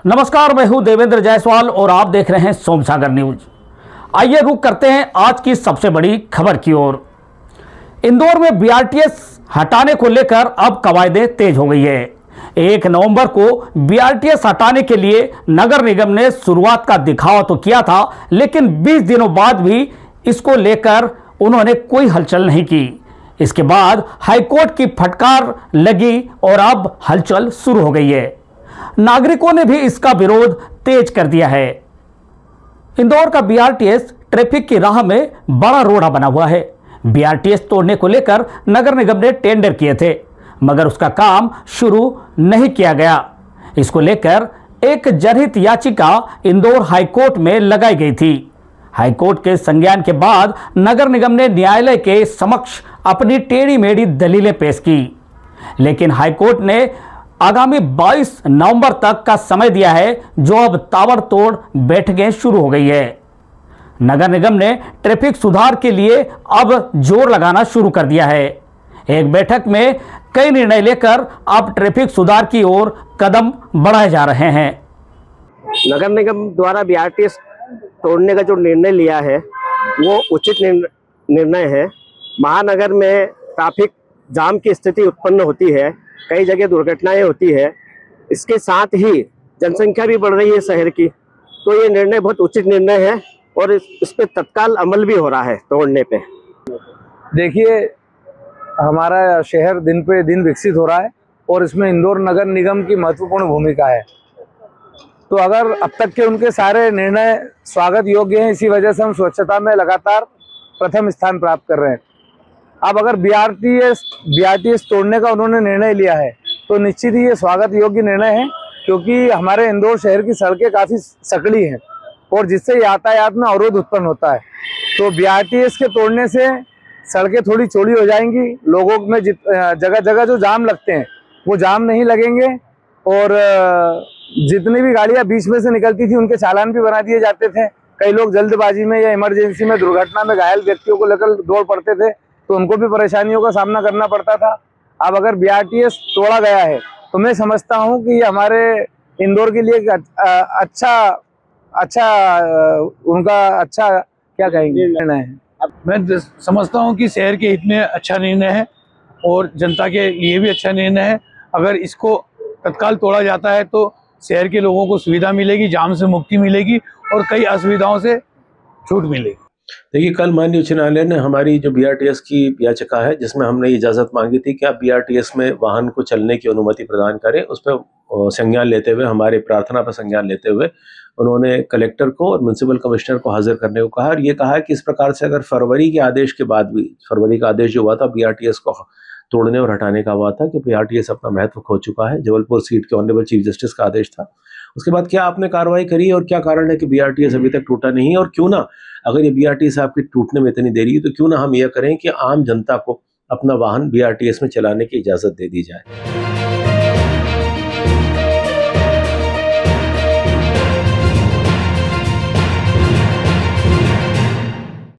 नमस्कार, मैं हूं देवेंद्र जायसवाल और आप देख रहे हैं सोमसागर न्यूज। आइए रुक करते हैं आज की सबसे बड़ी खबर की ओर। इंदौर में बीआरटीएस हटाने को लेकर अब कवायदे तेज हो गई है। 1 नवंबर को बीआरटीएस हटाने के लिए नगर निगम ने शुरुआत का दिखावा तो किया था, लेकिन 20 दिनों बाद भी इसको लेकर उन्होंने कोई हलचल नहीं की। इसके बाद हाईकोर्ट की फटकार लगी और अब हलचल शुरू हो गई है। नागरिकों ने भी इसका विरोध तेज कर दिया है। इंदौर का बीआरटीएस ट्रैफिक की राह में बड़ा रोड़ा बना हुआ है। बीआरटीएस तोड़ने को लेकर नगर निगम ने टेंडर किए थे, मगर उसका काम शुरू नहीं किया गया। इसको लेकर एक जनहित याचिका इंदौर हाईकोर्ट में लगाई गई थी। हाईकोर्ट के संज्ञान के बाद नगर निगम ने न्यायालय के समक्ष अपनी टेढ़ी मेढ़ी दलीलें पेश की, लेकिन हाईकोर्ट ने आगामी 22 नवंबर तक का समय दिया है, जो अब ताबड़तोड़ बैठकें शुरू हो गई है। नगर निगम ने ट्रैफिक सुधार के लिए अब जोर लगाना शुरू कर दिया है। एक बैठक में कई निर्णय लेकर अब ट्रैफिक सुधार की ओर कदम बढ़ाए जा रहे हैं। नगर निगम द्वारा बीआरटीएस तोड़ने का जो निर्णय लिया है वो उचित निर्णय है। महानगर में ट्रैफिक जाम की स्थिति उत्पन्न होती है, कई जगह दुर्घटनाएं होती है। इसके साथ ही जनसंख्या भी बढ़ रही है शहर की, तो ये निर्णय बहुत उचित निर्णय है और इस पे तत्काल अमल भी हो रहा है तोड़ने पे। देखिए, हमारा शहर दिन पे दिन विकसित हो रहा है और इसमें इंदौर नगर निगम की महत्वपूर्ण भूमिका है। तो अगर अब तक के उनके सारे निर्णय स्वागत योग्य हैं, इसी वजह से हम स्वच्छता में लगातार प्रथम स्थान प्राप्त कर रहे हैं। अब अगर बीआरटीएस तोड़ने का उन्होंने निर्णय लिया है तो निश्चित ही ये स्वागत योग्य निर्णय है, क्योंकि हमारे इंदौर शहर की सड़कें काफ़ी सकड़ी हैं और जिससे यातायात में अवरोध उत्पन्न होता है। तो बीआरटीएस के तोड़ने से सड़कें थोड़ी चौड़ी हो जाएंगी, लोगों में जगह जगह जो जाम लगते हैं वो जाम नहीं लगेंगे और जितनी भी गाड़ियां बीच में से निकलती थी उनके चालान भी बना दिए जाते थे। कई लोग जल्दबाजी में या इमरजेंसी में दुर्घटना में घायल व्यक्तियों को लेकर दौड़ पड़ते थे, तो उनको भी परेशानियों का सामना करना पड़ता था। अब अगर बीआरटीएस तोड़ा गया है तो मैं समझता हूं कि ये हमारे इंदौर के लिए अच्छा क्या कहेंगे निर्णय है। मैं समझता हूं कि शहर के हित में अच्छा निर्णय है और जनता के लिए भी अच्छा निर्णय है। अगर इसको तत्काल तोड़ा जाता है तो शहर के लोगों को सुविधा मिलेगी, जाम से मुक्ति मिलेगी और कई असुविधाओं से छूट मिलेगी। देखिए, कल माननीय उच्च न्यायालय ने हमारी जो बीआरटीएस की याचिका है, जिसमें हमने इजाज़त मांगी थी कि आप बीआरटीएस में वाहन को चलने की अनुमति प्रदान करें, उस पर संज्ञान लेते हुए, हमारी प्रार्थना पर संज्ञान लेते हुए उन्होंने कलेक्टर को और म्युनिसिपल कमिश्नर को हाजिर करने को कहा और ये कहा कि इस प्रकार से अगर फरवरी के आदेश के बाद भी, फरवरी का आदेश जो हुआ था बीआरटीएस को तोड़ने और हटाने का हुआ था कि बीआरटीएस अपना महत्व खो चुका है, जबलपुर सीट के ऑनरेबल चीफ जस्टिस का आदेश था। उसके बाद क्या आपने कार्रवाई करी और क्या कारण है कि बीआरटीएस अभी तक टूटा नहीं, और क्यों ना अगर ये बीआरटीएस आपकी टूटने में इतनी देरी है तो क्यों ना हम यह करें कि आम जनता को अपना वाहन बीआरटीएस में चलाने की इजाज़त दे दी जाए।